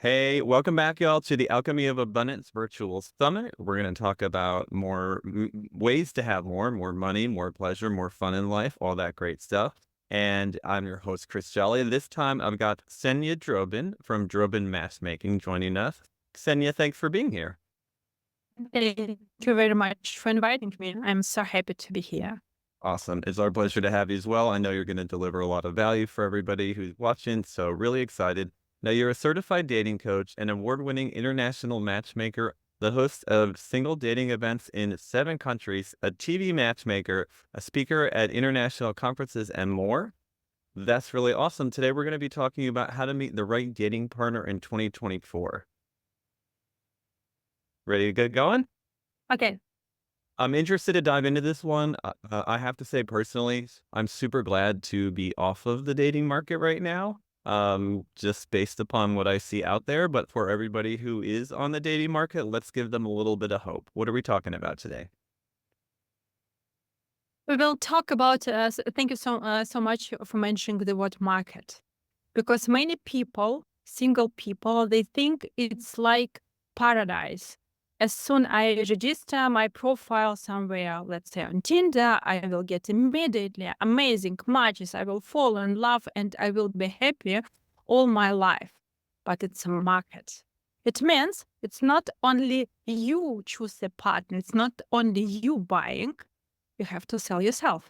Hey, welcome back, y'all, to the Alchemy of Abundance Virtual Summit. We're going to talk about more ways to have more money, more pleasure, more fun in life, all that great stuff. And I'm your host, Chris Jolly. This time I've got Ksenia Droben from Droben Matchmaking joining us. Ksenia, thanks for being here. Thank you very much for inviting me. I'm so happy to be here. Awesome. It's our pleasure to have you as well. I know you're going to deliver a lot of value for everybody who's watching, so really excited. Now, you're a certified dating coach, an award-winning international matchmaker, the host of single dating events in 7 countries, a TV matchmaker, a speaker at international conferences, and more. That's really awesome. Today, we're going to be talking about how to meet the right dating partner in 2024. Ready to get going? Okay. I'm interested to dive into this one. I have to say personally, I'm super glad to be off of the dating market right now, just based upon what I see out there. But for everybody who is on the dating market, let's give them a little bit of hope. What are we talking about today? We will talk about, thank you so much for mentioning the word market. Because many people, single people, they think it's like paradise. As soon I register my profile somewhere, let's say on Tinder, I will get immediately amazing matches. I will fall in love and I will be happy all my life. But it's a market. It means it's not only you choose a partner, it's not only you buying, you have to sell yourself.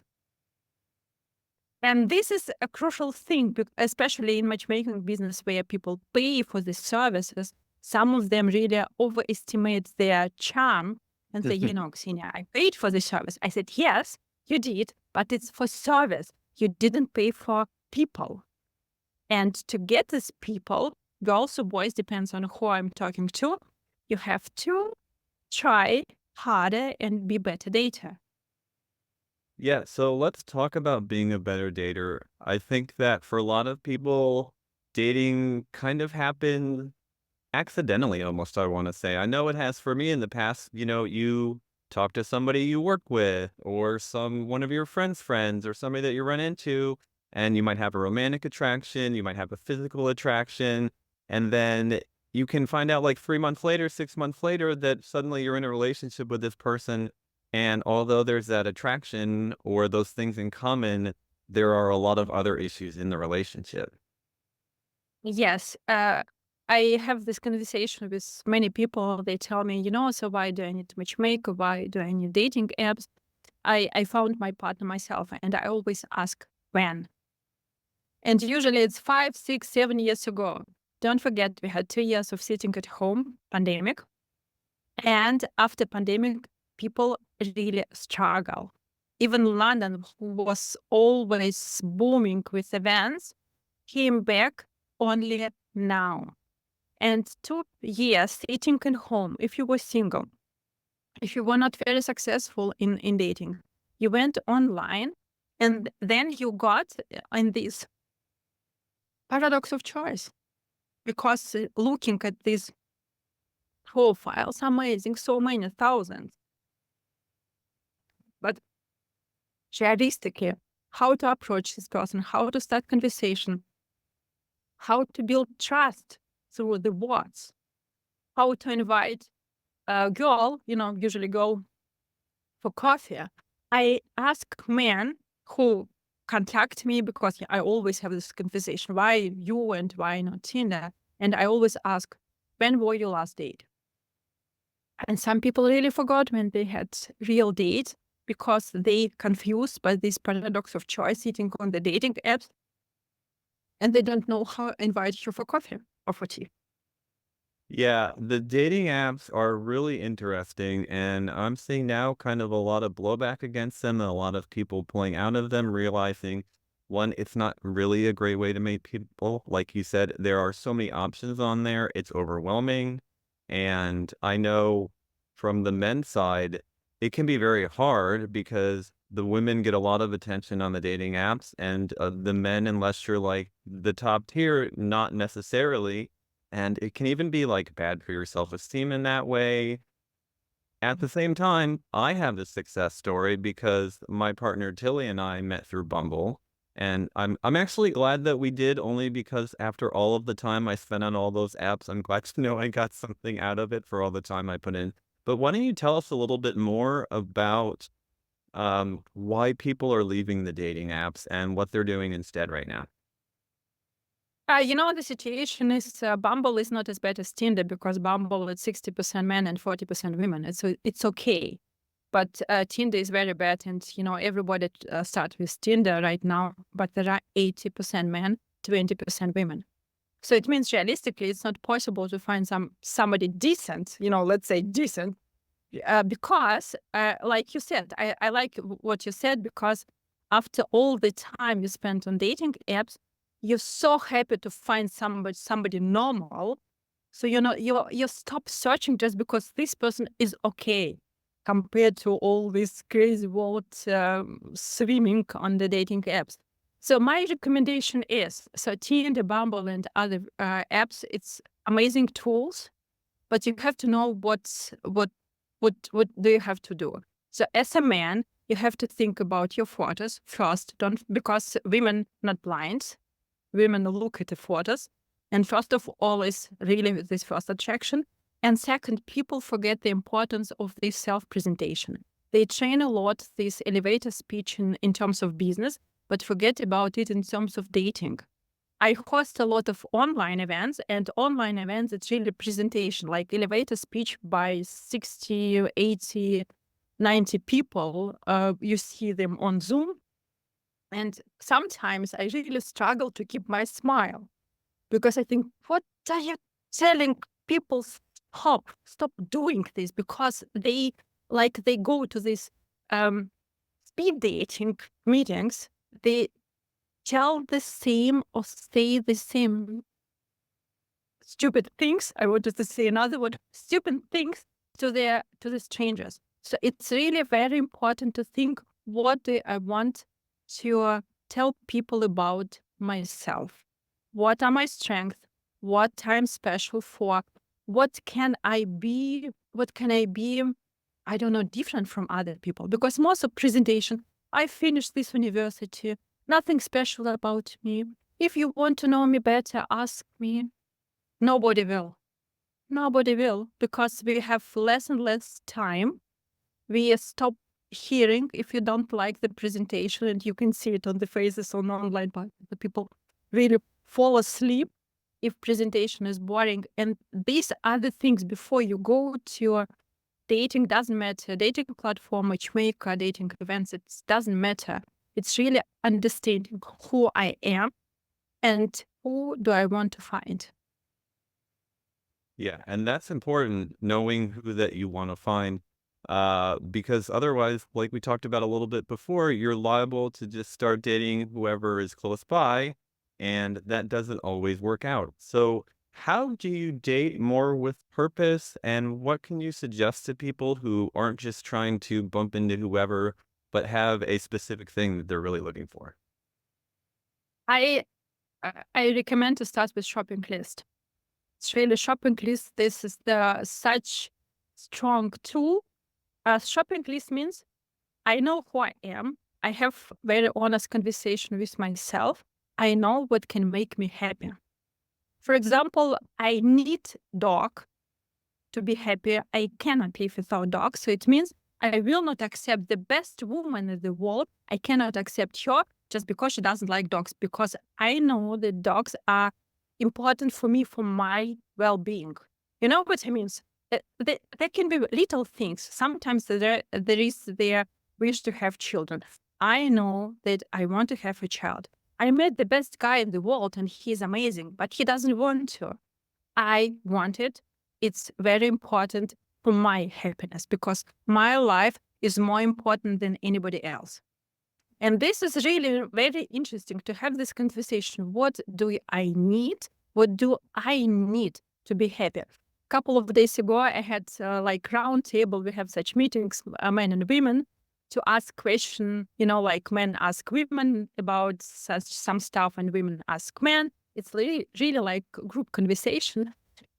And this is a crucial thing, especially in matchmaking business where people pay for the services. Some of them really overestimate their charm and say, Ksenia, I paid for the service. I said, yes, you did, but it's for service. You didn't pay for people. And to get these people, girls or boys, depends on who I'm talking to, you have to try harder and be better dater. Yeah, so let's talk about being a better dater. I think that for a lot of people, dating kind of happened accidentally, almost, I want to say. I know it has for me in the past. You talk to somebody you work with or one of your friends or somebody that you run into, and you might have a romantic attraction, you might have a physical attraction, and then you can find out like 3 months later, 6 months later, that suddenly you're in a relationship with this person. And although there's that attraction or those things in common, there are a lot of other issues in the relationship. Yes, I have this conversation with many people. They tell me, so why do I need to matchmaker? Why do I need dating apps? I found my partner myself, and I always ask when. And usually it's 5, 6, 7 years ago. Don't forget, we had 2 years of sitting at home, pandemic. And after pandemic, people really struggle. Even London, who was always booming with events, came back only now. And 2 years sitting at home, if you were single, if you were not very successful in dating, you went online and then you got in this paradox of choice. Because looking at these profiles, amazing, so many thousands. But realistically, how to approach this person, how to start conversation, how to build trust through the words, how to invite a girl, usually go for coffee. I ask men who contact me because I always have this conversation, why you and why not Tinder? And I always ask, when were your last date? And some people really forgot when they had real date because they confused by this paradox of choice sitting on the dating apps and they don't know how to invite you for coffee or for tea. Yeah, the dating apps are really interesting, and I'm seeing now kind of a lot of blowback against them and a lot of people pulling out of them, realizing, one, it's not really a great way to meet people. Like you said, there are so many options on there, it's overwhelming. And I know from the men's side, it can be very hard because the women get a lot of attention on the dating apps, and the men, unless you're like the top tier, not necessarily. And it can even be like bad for your self-esteem in that way. At the same time, I have a success story because my partner Tilly and I met through Bumble. And I'm actually glad that we did, only because after all of the time I spent on all those apps, I'm glad to know I got something out of it for all the time I put in. But why don't you tell us a little bit more about why people are leaving the dating apps and what they're doing instead right now? The situation is Bumble is not as bad as Tinder because Bumble is 60% men and 40% women. It's okay. But Tinder is very bad, and everybody starts with Tinder right now. But there are 80% men, 20% women. So it means realistically, it's not possible to find somebody decent. Let's say decent, because like you said, I like what you said, because after all the time you spent on dating apps, you're so happy to find somebody normal. So you stop searching just because this person is okay, compared to all this crazy world swimming on the dating apps. So my recommendation is, so Tinder, Bumble, and other apps. It's amazing tools, but you have to know what do you have to do. So as a man, you have to think about your photos first. Don't, because women not blind, women look at the photos. And first of all is really this first attraction. And second, people forget the importance of this self-presentation. They train a lot this elevator speech in terms of business, but forget about it in terms of dating. I host a lot of online events, and online events, it's really presentation, like elevator speech by 60, 80, 90 people. You see them on Zoom. And sometimes I really struggle to keep my smile, because I think, what are you telling people? Stop doing this, because they go to these speed dating meetings. They tell the same or say the same stupid things. I wanted to say another word, stupid things, to the strangers. So it's really very important to think, what do I want to tell people about myself? What are my strengths? What I'm special for? What can I be? What can I be? I don't know, different from other people. Because most of presentation, I finished this university, nothing special about me. If you want to know me better, ask me. Nobody will. Nobody will, because we have less and less time. We stop hearing if you don't like the presentation, and you can see it on the faces on online, but the people really fall asleep if presentation is boring. And these other things, before you go to dating, doesn't matter, dating platform, matchmaker, dating events, it doesn't matter. It's really understanding who I am and who do I want to find. Yeah, and that's important, knowing who that you want to find, because otherwise, like we talked about a little bit before, you're liable to just start dating whoever is close by, and that doesn't always work out. So, how do you date more with purpose, and what can you suggest to people who aren't just trying to bump into whoever, but have a specific thing that they're really looking for? I I recommend to start with shopping list. It's really shopping list. This is the such strong tool. A shopping list means I know who I am. I have very honest conversation with myself. I know what can make me happy. For example, I need dog to be happy. I cannot live without dog. So it means I will not accept the best woman in the world. I cannot accept her just because she doesn't like dogs, because I know that dogs are important for me, for my well-being. You know what I mean? There can be little things. Sometimes there is their wish to have children. I know that I want to have a child. I met the best guy in the world and he's amazing, but he doesn't want to. I want it. It's very important for my happiness, because my life is more important than anybody else. And this is really very interesting to have this conversation. What do I need? What do I need to be happy? A couple of days ago, I had like round table. We have such meetings, men and women, to ask question. Like men ask women about some stuff, and women ask men. It's really like group conversation.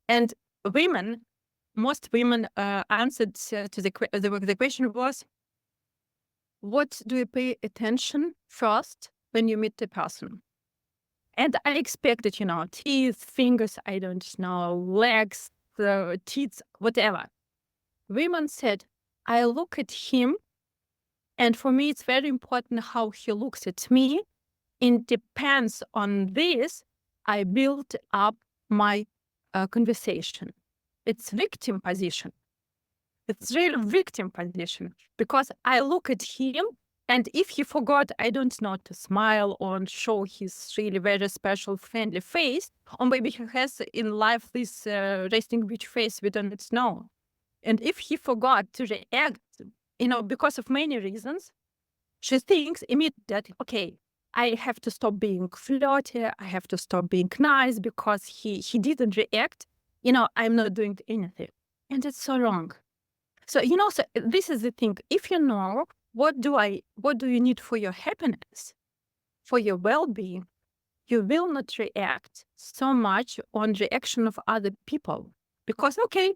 And women, most women answered to the question was, what do you pay attention first when you meet the person. And I expected, teeth, fingers, I don't know, legs, teeth, whatever. Women said, I look at him, and for me, it's very important how he looks at me. It depends on this, I build up my conversation. It's victim position. It's really victim position because I look at him, and if he forgot, I don't know, to smile or show his really very special friendly face, or maybe he has in life this resting bitch face we don't know. And if he forgot to react, because of many reasons, she thinks immediately that, okay, I have to stop being flirty, I have to stop being nice because he didn't react, I'm not doing anything. And it's so wrong. So, so this is the thing. If you know what do you need for your happiness, for your well-being, you will not react so much on reaction of other people. Because, okay,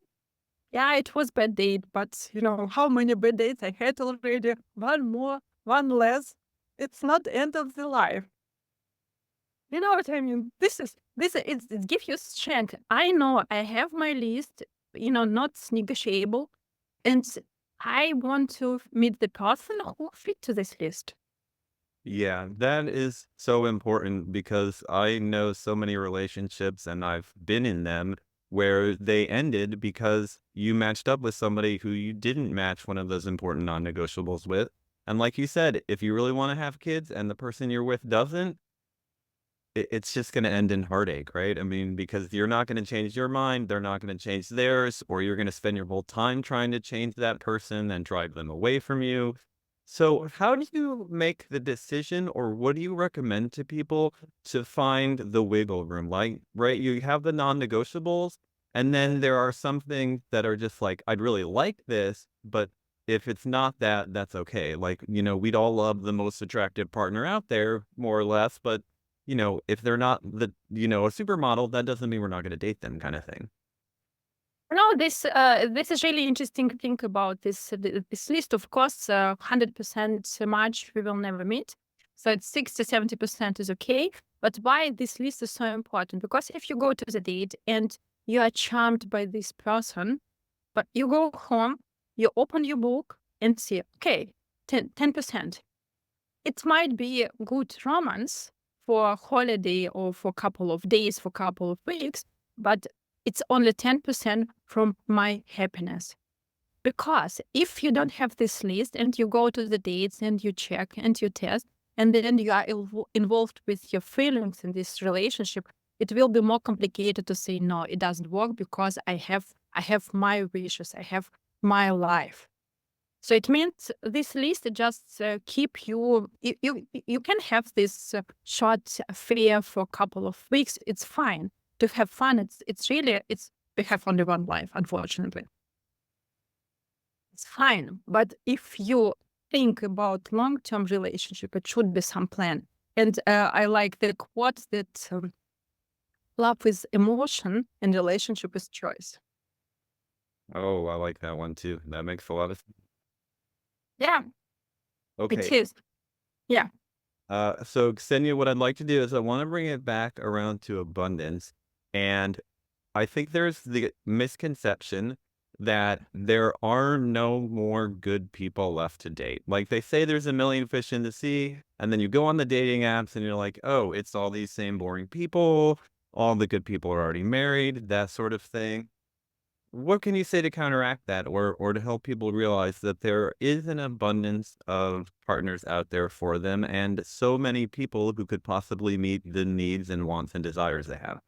yeah, it was bad date, but how many bad dates I had already? One more, one less. It's not the end of the life. You know what I mean? It gives you strength. I know I have my list, not negotiable. And I want to meet the person who fit to this list. Yeah, that is so important because I know so many relationships and I've been in them where they ended because you matched up with somebody who you didn't match one of those important non-negotiables with. And like you said, if you really want to have kids and the person you're with doesn't, it's just going to end in heartache, right? I mean, because you're not going to change your mind, they're not going to change theirs, or you're going to spend your whole time trying to change that person and drive them away from you. So how do you make the decision, or what do you recommend to people to find the wiggle room? Like, right, you have the non-negotiables, and then there are some things that are just like, I'd really like this, but if it's not that, that's okay. Like, we'd all love the most attractive partner out there, more or less, but if they're not a supermodel, that doesn't mean we're not going to date them, kind of thing. No, this is really interesting thing about this list. Of course, 100% match we will never meet. So it's 60-70% is okay. But why this list is so important? Because if you go to the date and you are charmed by this person, but you go home, you open your book and see, okay, 10%. It might be a good romance for a holiday or for a couple of days, for a couple of weeks, but it's only 10% from my happiness. Because if you don't have this list and you go to the dates and you check and you test, and then you are involved with your feelings in this relationship, it will be more complicated to say, no, it doesn't work because I have my wishes, I have my life. So it means this list just keep you can have this short affair for a couple of weeks. It's fine to have fun. We have only one life, unfortunately. It's fine. But if you think about long-term relationship, it should be some plan. And I like the quote that love is emotion and relationship is choice. Oh, I like that one too. That makes a lot of sense. Yeah, it Okay. is. Yeah. So Ksenia, what I'd like to do is I want to bring it back around to abundance. And I think there's the misconception that there are no more good people left to date. Like they say there's a million fish in the sea, and then you go on the dating apps and you're like, oh, it's all these same boring people. All the good people are already married, that sort of thing. What can you say to counteract that, or to help people realize that there is an abundance of partners out there for them and so many people who could possibly meet the needs and wants and desires they have?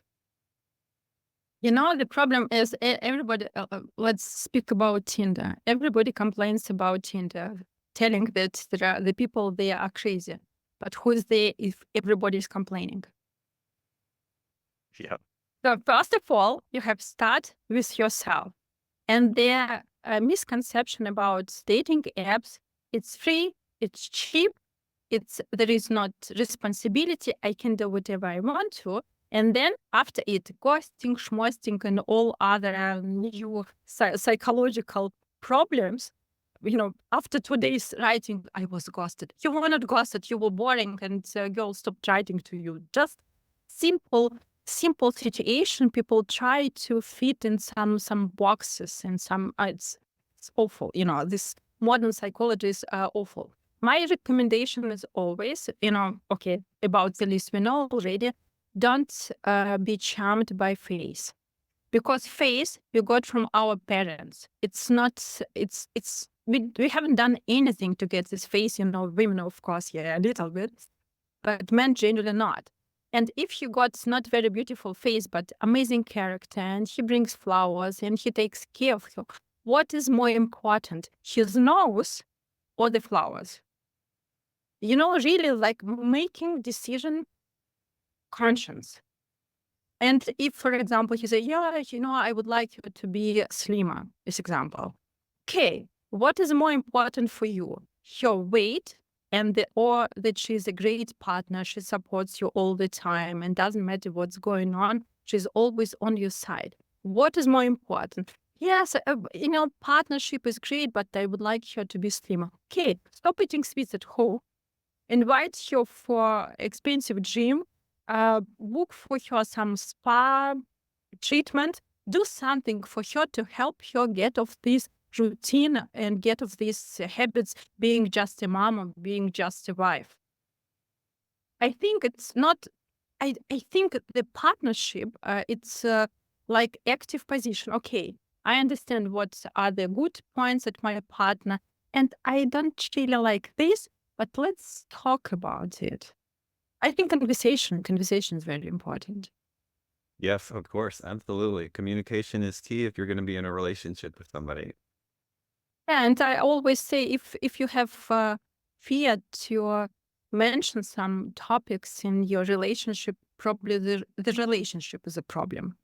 The problem is everybody, let's speak about Tinder. Everybody complains about Tinder, telling that the people there are crazy. But who's there if everybody's complaining? Yeah. So first of all, you have to start with yourself. And their misconception about dating apps, it's free, it's cheap, there is not responsibility. I can do whatever I want to. And then after it, ghosting, schmosting, and all other new psychological problems after 2 days writing, I was ghosted. You were not ghosted. You were boring, and girl stopped writing to you. Just simple, simple situation. People try to fit in some boxes, and some it's awful. This modern psychologists are awful. My recommendation is always, okay, about the list we know already. Don't be charmed by face, because face we got from our parents. It's not. We haven't done anything to get this face. Women, of course, yeah, a little bit, but men generally not. And if you got not very beautiful face, but amazing character, and he brings flowers and he takes care of you, what is more important, his nose or the flowers? Really like making decision conscience. And if, for example, he say, yeah, I would like you to be slimmer, this example. Okay, what is more important for you? Her weight or that she's a great partner, she supports you all the time, and doesn't matter what's going on, she's always on your side. What is more important? Yes, partnership is great, but I would like her to be slimmer. Okay, stop eating sweets at home. Invite her for expensive gym, book for her some spa treatment, do something for her to help her get off this routine and get off these habits, being just a mom or being just a wife. I think it's not, I think the partnership, it's like active position. Okay, I understand what are the good points at my partner, and I don't really like this, but let's talk about it. I think conversation is very important. Yes, of course, absolutely. Communication is key if you're going to be in a relationship with somebody. And I always say, if you have fear to mention some topics in your relationship, probably the relationship is a problem.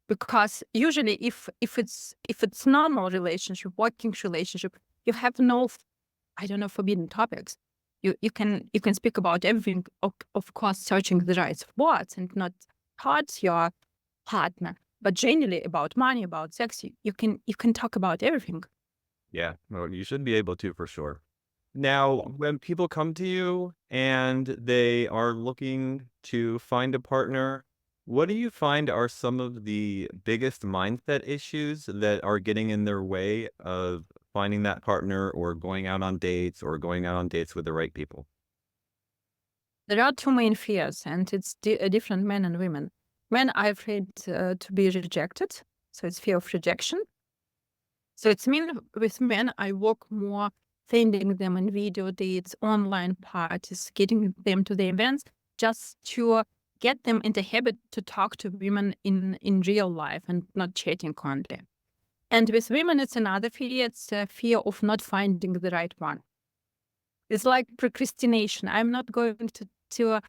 Because usually, if it's normal relationship, working relationship, you have no, I don't know, forbidden topics. You can speak about everything, of course, searching the right words and not hurt your partner, but generally about money, about sex, you can talk about everything. Yeah, well, you should be able to for sure. Now, when people come to you and they are looking to find a partner, what do you find are some of the biggest mindset issues that are getting in their way of finding that partner or going out on dates or going out on dates with the right people? There are two main fears, and it's different men and women. Men are afraid to be rejected, so it's fear of rejection. So it's mean with men, I work more sending them on video dates, online parties, getting them to the events, just to get them in the habit to talk to women in real life and not chatting only. And with women, it's another fear. It's a fear of not finding the right one. It's like procrastination. I'm not going to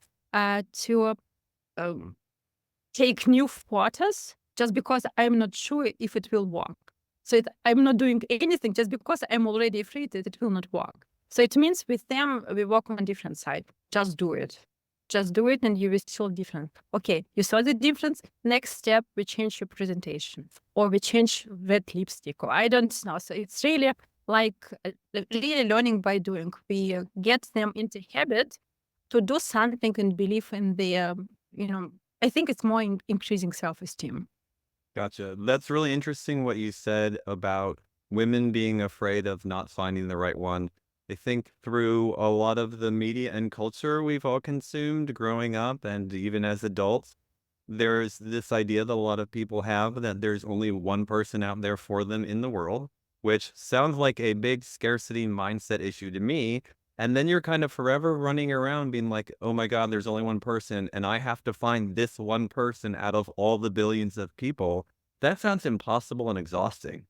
take new photos just because I'm not sure if it will work. So I'm not doing anything just because I'm already afraid that it will not work. So it means with them, we work on a different side. Just do it. Just do it and you will still different. Okay, you saw the difference. Next step, we change your presentation or we change red lipstick or I don't know. So it's really like really learning by doing. We get them into habit to do something and believe in their, I think it's more increasing self-esteem. Gotcha. That's really interesting what you said about women being afraid of not finding the right one. I think through a lot of the media and culture we've all consumed growing up and even as adults, there's this idea that a lot of people have that there's only one person out there for them in the world, which sounds like a big scarcity mindset issue to me. And then you're kind of forever running around being like, oh my God, there's only one person, and I have to find this one person out of all the billions of people. That sounds impossible and exhausting.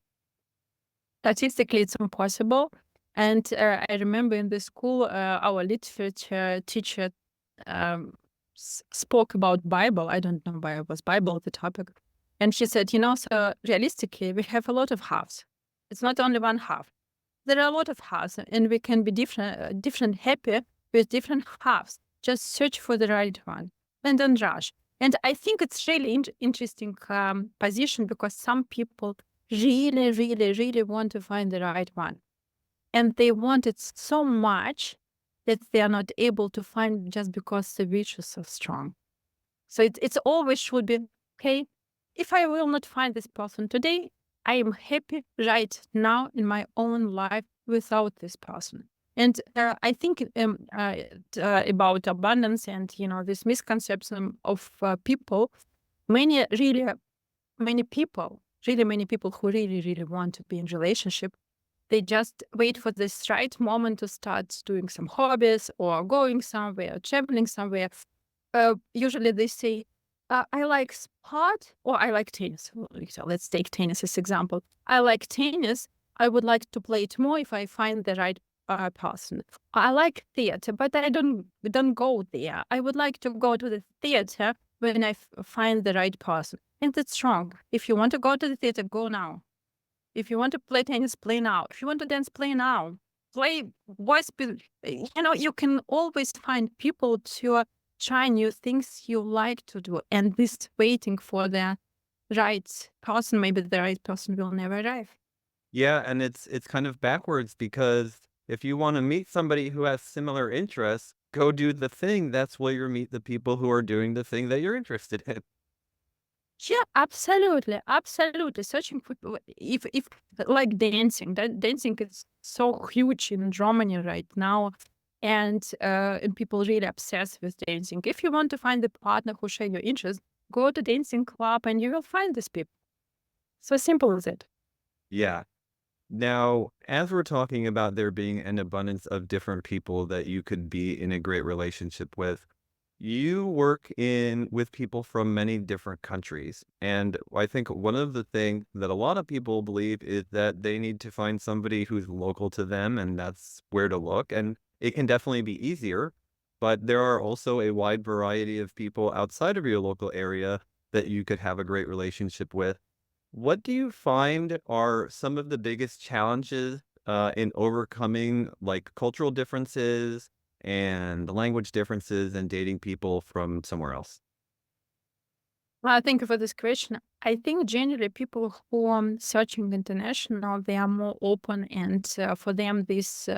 Statistically, it's impossible. And I remember in the school, our literature teacher spoke about Bible. I don't know why it was Bible, the topic. And she said, so realistically, we have a lot of halves. It's not only one half. There are a lot of halves, and we can be different happy with different halves. Just search for the right one and don't rush. And I think it's really interesting position because some people really, really, really want to find the right one. and they want it so much that they are not able to find just because the wish is so strong. So it's always should be, okay, if I will not find this person today, I am happy right now in my own life without this person. And I think about abundance and, this misconception of people, many really many people who really, really want to be in relationship, they just wait for this right moment to start doing some hobbies or going somewhere, traveling somewhere. Usually they say, I like sport or I like tennis. So let's take tennis as example. I like tennis. I would like to play it more if I find the right person. I like theater, but I don't go there. I would like to go to the theater when I find the right person. And that's wrong. If you want to go to the theater, go now. If you want to play tennis, play now. If you want to dance, play now. Play voice. You can always find people to try new things you like to do. And this waiting for the right person, maybe the right person will never arrive. Yeah, and it's kind of backwards because if you want to meet somebody who has similar interests, go do the thing. That's where you meet the people who are doing the thing that you're interested in. Yeah, absolutely, absolutely. Searching for if like dancing, that dancing is so huge in Germany right now, and people really obsessed with dancing. If you want to find a partner who share your interests, go to dancing club and you will find these people. So simple as it. Yeah. Now, as we're talking about there being an abundance of different people that you could be in a great relationship with, you work in with people from many different countries. And I think one of the things that a lot of people believe is that they need to find somebody who's local to them, and that's where to look. And it can definitely be easier, but there are also a wide variety of people outside of your local area that you could have a great relationship with. What do you find are some of the biggest challenges in overcoming like cultural differences and language differences and dating people from somewhere else? Thank you for this question. I think generally people who are searching international, they are more open, and for them this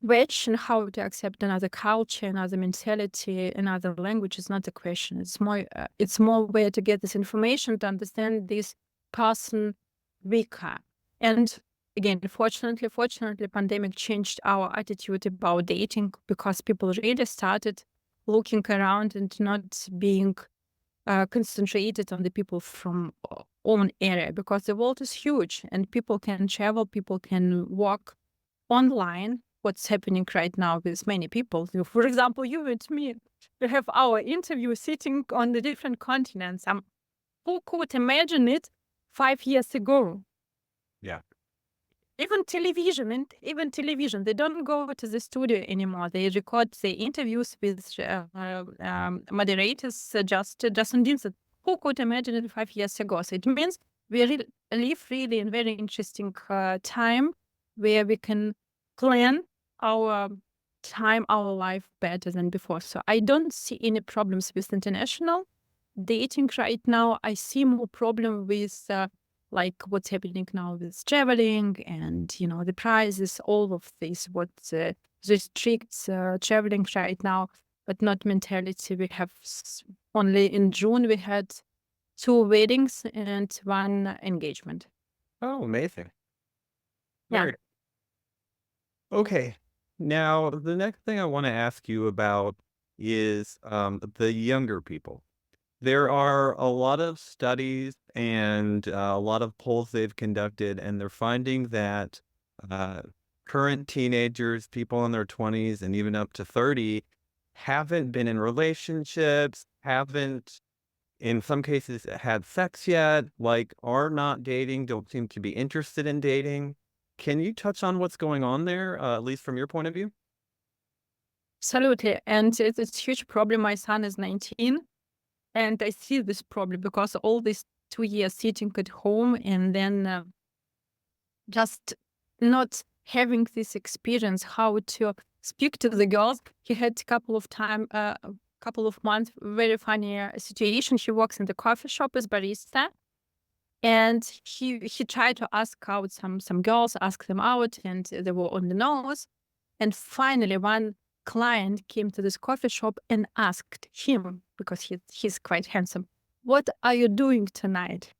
question how to accept another culture, another mentality, another language is not a question. It's more where to get this information to understand this person weaker. And again, fortunately, pandemic changed our attitude about dating because people really started looking around and not being concentrated on the people from own area, because the world is huge and people can travel, people can walk online. What's happening right now with many people, for example, you and me, we have our interview sitting on the different continents. Who could imagine it 5 years ago? Yeah. Even television, they don't go to the studio anymore. They record the interviews with moderators just on Distant. Who could imagine it 5 years ago? So it means we live really in very interesting time where we can plan our time, our life better than before. So I don't see any problems with international dating right now. I see more problem with like what's happening now with traveling and the prices, all of this, what restricts traveling right now, but not mentality. We have only in June we had 2 weddings and 1 engagement. Oh, amazing. Yeah. Very okay. Now, the next thing I want to ask you about is the younger people. There are a lot of studies and a lot of polls they've conducted, and they're finding that uh, current teenagers, people in their 20s and even up to 30, haven't been in relationships, haven't, in some cases, had sex yet, like are not dating, don't seem to be interested in dating. Can you touch on what's going on there, at least from your point of view? Absolutely. And it's a huge problem. My son is 19, and I see this problem because all these 2 years sitting at home and then just not having this experience how to speak to the girls. He had a couple of months, very funny situation. He works in the coffee shop as barista, And he tried to ask out some girls, ask them out, and they were on the nose. And finally, one client came to this coffee shop and asked him, because he's quite handsome, "What are you doing tonight?"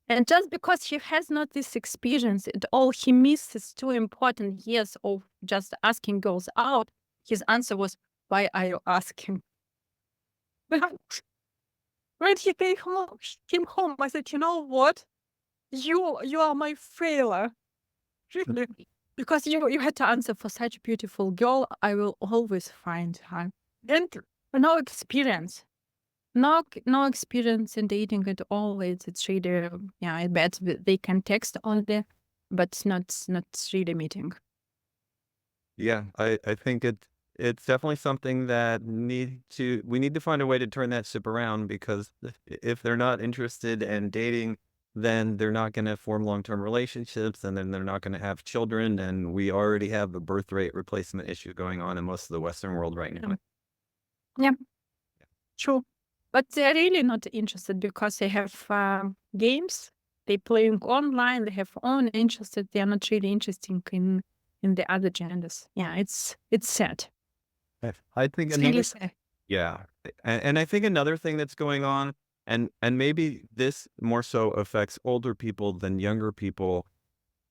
And just because he has not this experience at all, he misses 2 important years of just asking girls out. His answer was, "Why are you asking?" When he came home, I said, "You know what? You are my failure, really, because you had to answer for such a beautiful girl. I will always find her." And no experience, no experience in dating at all. It's really, yeah, I bet they can text all day, but not really meeting. Yeah, I think it's definitely something that we need to find a way to turn that ship around, because if they're not interested in dating, then they're not going to form long-term relationships, and then they're not going to have children, and we already have a birth rate replacement issue going on in most of the Western world right now. Yeah, true. But they're really not interested because they have games. They playing online. They have own interests. They are not really interested in the other genders. Yeah, it's sad. I think It's really another sad. Yeah, and I think another thing that's going on, and maybe this more so affects older people than younger people,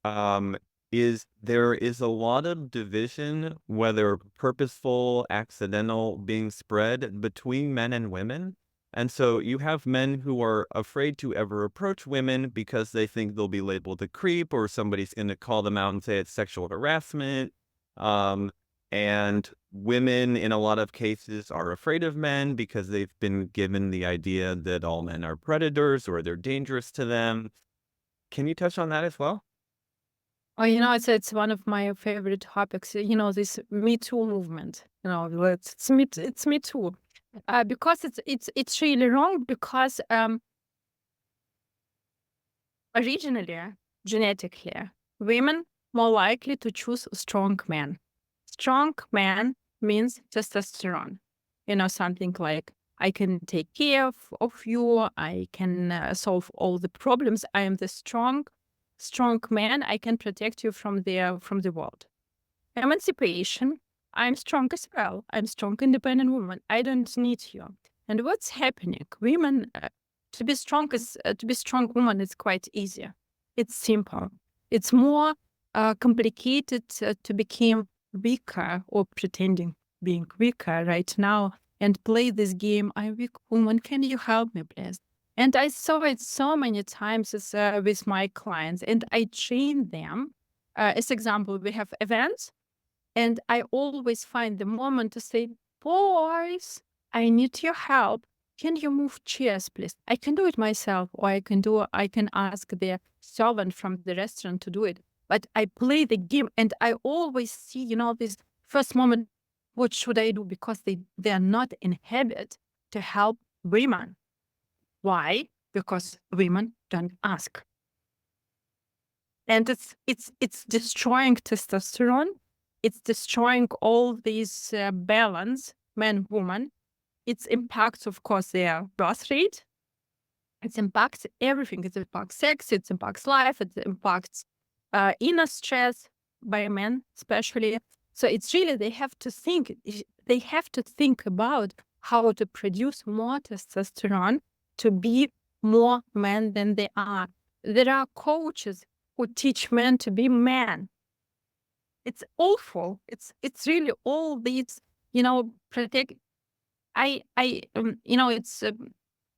um, is there is a lot of division, whether purposeful, accidental, being spread between men and women. And so you have men who are afraid to ever approach women because they think they'll be labeled a creep, or somebody's going to call them out and say it's sexual harassment. Um, and women, in a lot of cases, are afraid of men because they've been given the idea that all men are predators or they're dangerous to them. Can you touch on that as well? Oh, it's one of my favorite topics. This Me Too movement. It's Me Too, because it's really wrong. Because originally, genetically, women more likely to choose strong men. Strong man means testosterone. Something like, I can take care of you. I can solve all the problems. I am the strong man. I can protect you from the world. Emancipation. I'm strong as well. I'm strong, independent woman. I don't need you. And what's happening? Women, to be strong woman is quite easy. It's simple. It's more complicated to become weaker, or pretending being weaker right now, and play this game. I'm weak woman. Can you help me, please? And I saw it so many times with my clients, and I train them. As example, we have events, and I always find the moment to say, "Boys, I need your help. Can you move chairs, please? I can do it myself, or I can ask the servant from the restaurant to do it." But I play the game, and I always see, this first moment, what should I do? Because they are not in habit to help women. Why? Because women don't ask. And it's destroying testosterone. It's destroying all these balance, man, woman. It impacts, of course, their birth rate. It impacts everything. It impacts sex. It impacts life. It impacts inner stress by men, especially. So it's really, they have to think. They have to think about how to produce more testosterone to be more men than they are. There are coaches who teach men to be men. It's awful. It's really all these, protect.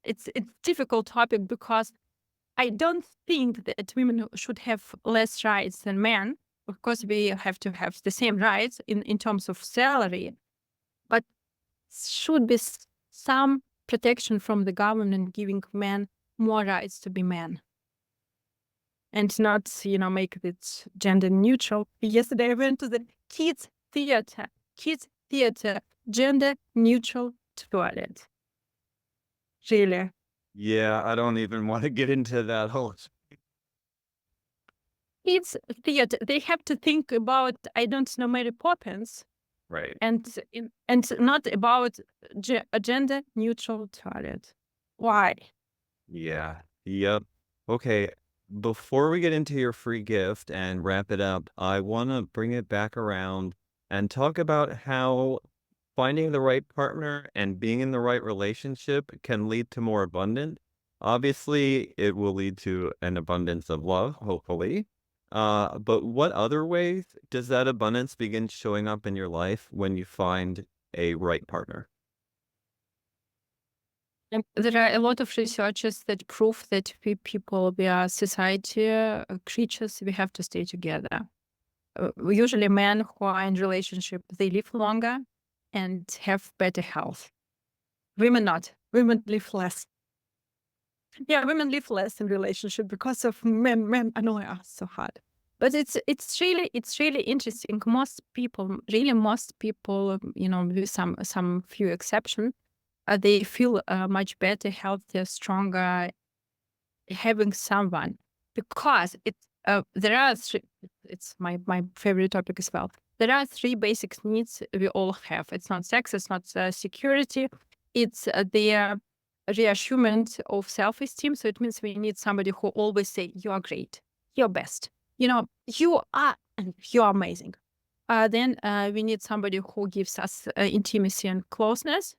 It's difficult topic, because I don't think that women should have less rights than men. Of course, we have to have the same rights in terms of salary, but should be some protection from the government giving men more rights to be men, and not, make it gender neutral. Yesterday I went to the kids theater, gender neutral toilet. Really. Yeah, I don't even want to get into that whole. Kids theater, they have to think about, I don't know, Mary Poppins, Right. and not about a gender neutral toilet. Why? Yeah. Yep. Okay, before we get into your free gift and wrap it up, I want to bring it back around and talk about how finding the right partner and being in the right relationship can lead to more abundance. Obviously, it will lead to an abundance of love, hopefully. But what other ways does that abundance begin showing up in your life when you find a right partner? And there are a lot of researches that prove that we people, we are society creatures, we have to stay together. Usually men who are in relationship, they live longer and have better health. Women not. Women live less. Yeah, women live less in relationship because of men. Men annoy us so hard. But it's really interesting. Most people, with some few exceptions, they feel much better, healthier, stronger, having someone, because there are it's my favorite topic as well. There are three basic needs we all have. It's not sex, it's not security, it's the reassurance of self-esteem. So it means we need somebody who always say you are great, you're best, you are amazing. Then we need somebody who gives us intimacy and closeness.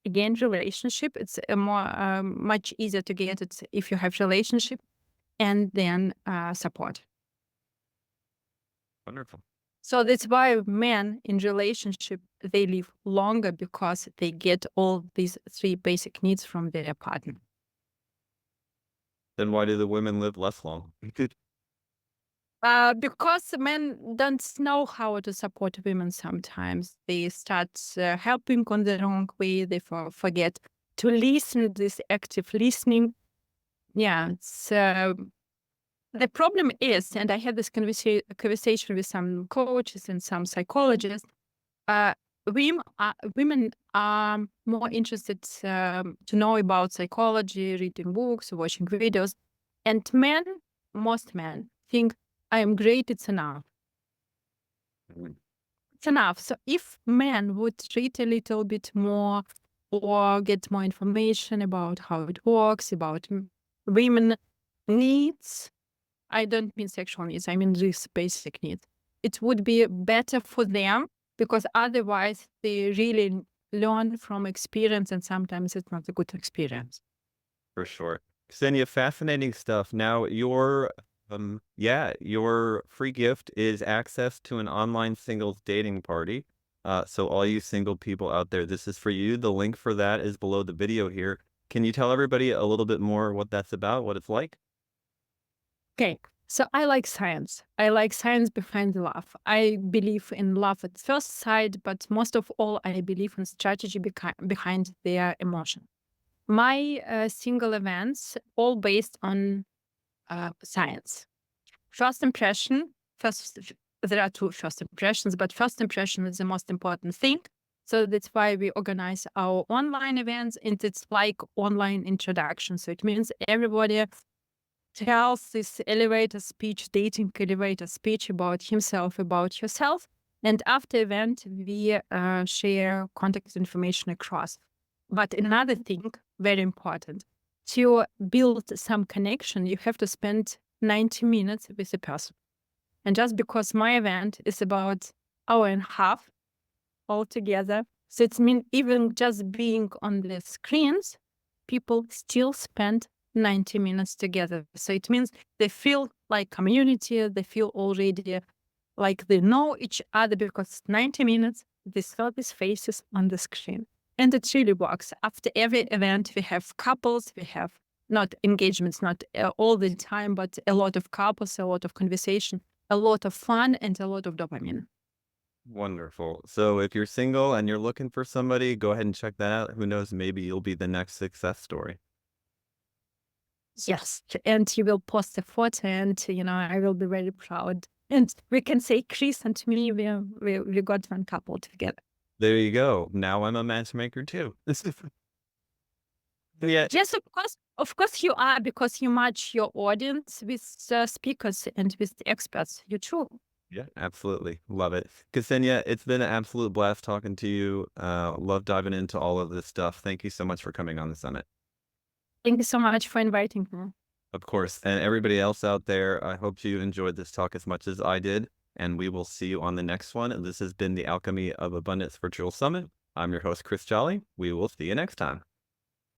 Again, relationship, it's much easier to get it if you have relationship. And then support. Wonderful. So that's why men in relationship, they live longer, because they get all these three basic needs from their partner. Then why do the women live less long? Because men don't know how to support women sometimes. They start helping on the wrong way. They forget to listen, this active listening. Yeah, it's the problem is, and I had this conversation with some coaches and some psychologists, women are more interested to know about psychology, reading books, watching videos. And most men think, I am great, it's enough. Mm. It's enough. So if men would read a little bit more or get more information about how it works, about women needs, I don't mean sexual needs, I mean these basic needs, it would be better for them, because otherwise they really learn from experience, and sometimes it's not a good experience. For sure. Ksenia, fascinating stuff. Now, your free gift is access to an online singles dating party. So all you single people out there, this is for you. The link for that is below the video here. Can you tell everybody a little bit more what that's about, what it's like? Okay, so I like science. I like science behind love. I believe in love at first sight, but most of all, I believe in strategy behind their emotion. My single events all based on science. First impression, there are two first impressions, but first impression is the most important thing. So that's why we organize our online events, and it's like online introduction. So it means everybody tells this elevator speech, dating elevator speech about himself, about yourself. And after event, we share contact information across. But another thing, very important, to build some connection, you have to spend 90 minutes with a person. And just because my event is about hour and a half altogether, so it means even just being on the screens, people still spend 90 minutes together. So it means they feel like community, they feel already like they know each other, because 90 minutes, they saw these faces on the screen. And it really works. After every event, we have couples, we have not engagements, not all the time, but a lot of couples, a lot of conversation, a lot of fun, and a lot of dopamine. Wonderful. So if you're single and you're looking for somebody, go ahead and check that out. Who knows, maybe you'll be the next success story. Yes. And you will post a photo, and, I will be very proud. And we can say Chris and me, we got one couple together. There you go. Now I'm a matchmaker too. Yeah, Yes, of course you are, because you match your audience with speakers and with experts. You true. yeah, absolutely. Love it. Ksenia, it's been an absolute blast talking to you. Love diving into all of this stuff. Thank you so much for coming on the summit. Thank you so much for inviting me. Of course. And everybody else out there, I hope you enjoyed this talk as much as I did. And we will see you on the next one. And this has been the Alchemy of Abundance Virtual Summit. I'm your host, Chris Jolly. We will see you next time.